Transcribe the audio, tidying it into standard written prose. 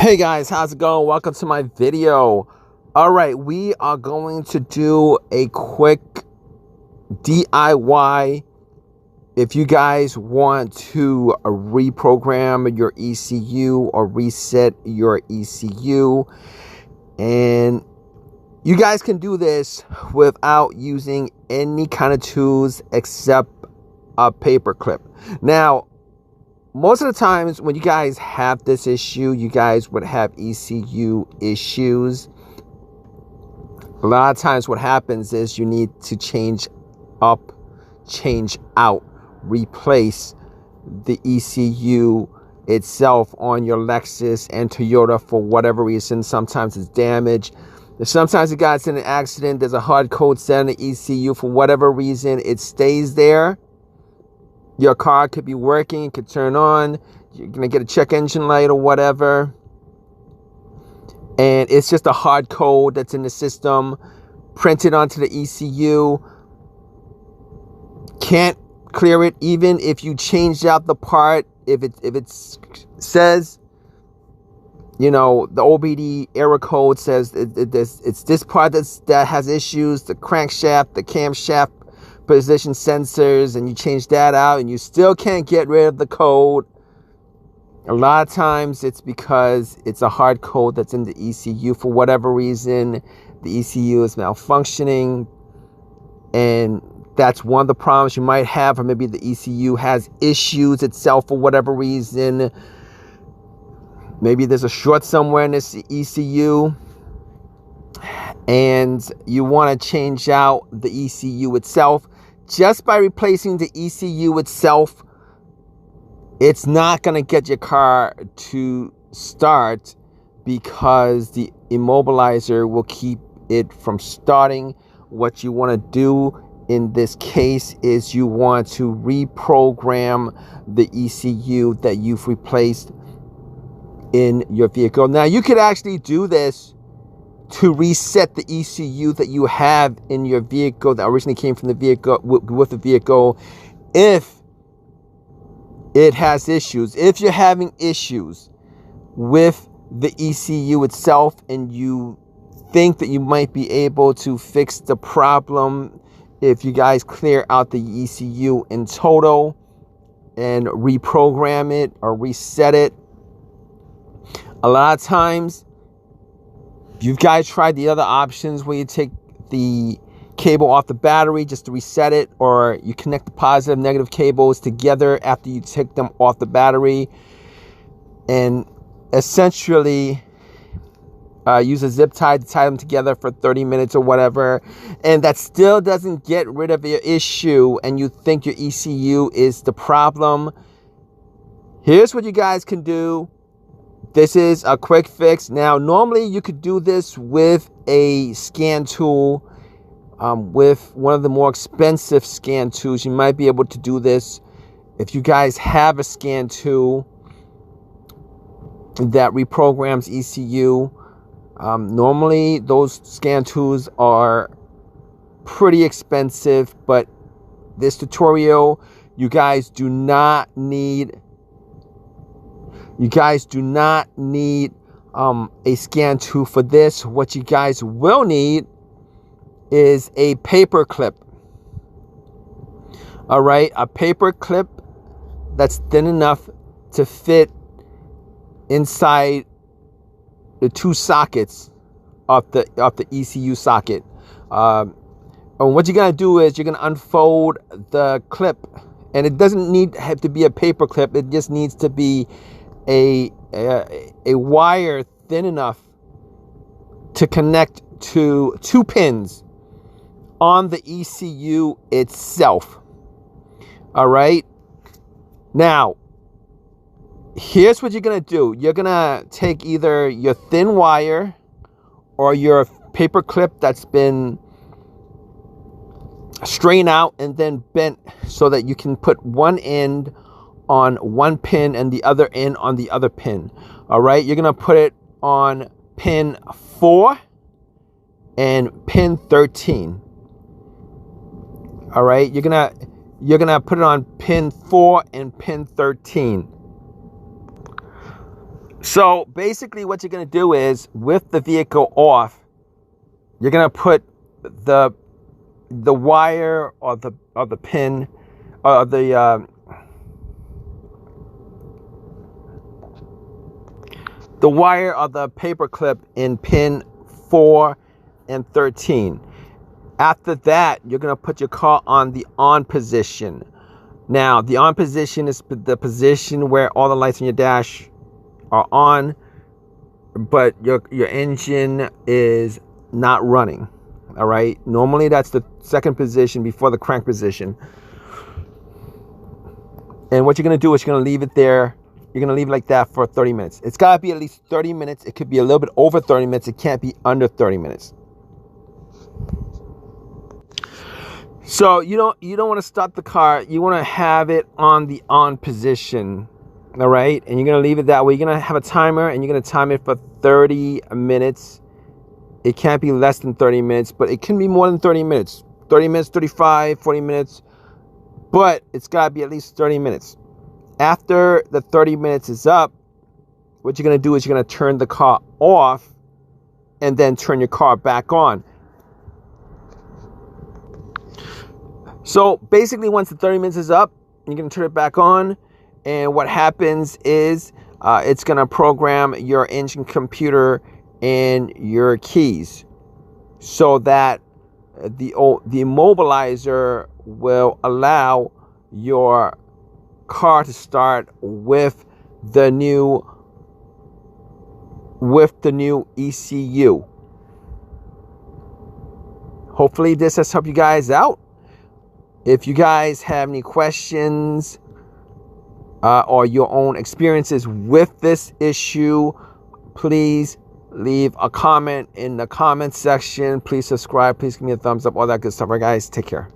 Hey guys, how's it going? Welcome to my video. Alright, we are going to do a quick DIY if you guys want to reprogram your ECU or reset your ECU. And you guys can do this without using any kind of tools except a paper clip. Now, most of the times when you guys have this issue, you guys would have ECU issues. A lot of times what happens is you need to change up, change out, replace the ECU itself on your Lexus and Toyota for whatever reason. Sometimes it's damaged. Sometimes you guys in an accident, there's a hard code set on the ECU for whatever reason. It stays there. Your car could be working, it could turn on, you're going to get a check engine light or whatever. And it's just a hard code that's in the system, printed onto the ECU. Can't clear it even if you change out the part. If it says, you know, the OBD error code says it's this part that has issues, the crankshaft, the camshaft position sensors, and you change that out and you still can't get rid of the code. A lot of times it's because it's a hard code that's in the ECU for whatever reason. The ECU is malfunctioning, and that's one of the problems you might have. Or maybe the ECU has issues itself for whatever reason. Maybe there's a short somewhere in this ECU and you want to change out the ECU itself. Just by replacing the ECU itself, it's not going to get your car to start because the immobilizer will keep it from starting. What you want to do in this case is you want to reprogram the ECU that you've replaced in your vehicle. Now, you could actually do this to reset the ECU that you have in your vehicle that originally came from the vehicle with the vehicle if it has issues. If you're having issues with the ECU itself and you think that you might be able to fix the problem if you guys clear out the ECU in total and reprogram it or reset it. A lot of times you guys tried the other options where you take the cable off the battery just to reset it, or you connect the positive and negative cables together after you take them off the battery and essentially use a zip tie to tie them together for 30 minutes or whatever, and that still doesn't get rid of your issue and you think your ECU is the problem. Here's what you guys can do. This is a quick fix. Now, normally you could do this with a scan tool, with one of the more expensive scan tools. You might be able to do this if you guys have a scan tool that reprograms ECU. Normally, those scan tools are pretty expensive, but this tutorial, you guys do not need a scan tool for this. What you guys will need is a paper clip. All right, a paper clip that's thin enough to fit inside the two sockets of the ECU socket. And what you're gonna do is you're gonna unfold the clip, and it doesn't have to be a paper clip. It just needs to be a wire thin enough to connect to 2 pins on the ECU itself. All right. Now, here's what you're going to do. You're going to take either your thin wire or your paper clip that's been strained out and then bent so that you can put one end on one pin and the other end on the other pin. All right, you're gonna put it on pin 4 and pin 13. All right, you're gonna put it on pin 4 and pin 13. So basically what you're going to do is, with the vehicle off, you're going to put the wire or the pin or the wire or the paper clip in pin 4 and 13. After that, you're going to put your car on the on position. Now, the on position is the position where all the lights on your dash are on, but your engine is not running. All right. Normally, that's the second position before the crank position. And what you're going to do is you're going to leave it there. You're going to leave it like that for 30 minutes. It's got to be at least 30 minutes. It could be a little bit over 30 minutes. It can't be under 30 minutes. So you don't want to start the car. You want to have it on the on position. All right. And you're going to leave it that way. You're going to have a timer, and you're going to time it for 30 minutes. It can't be less than 30 minutes, but it can be more than 30 minutes. 30 minutes, 35, 40 minutes. But it's got to be at least 30 minutes. After the 30 minutes is up, what you're going to do is you're going to turn the car off and then turn your car back on. So basically, once the 30 minutes is up, you're going to turn it back on. And what happens is it's going to program your engine computer and your keys so that the immobilizer will allow your car to start with the new ECU. Hopefully this has helped you guys out. If you guys have any questions or your own experiences with this issue, please leave a comment in the comment section. Please subscribe. Please give me a thumbs up. All that good stuff. All right, guys, take care.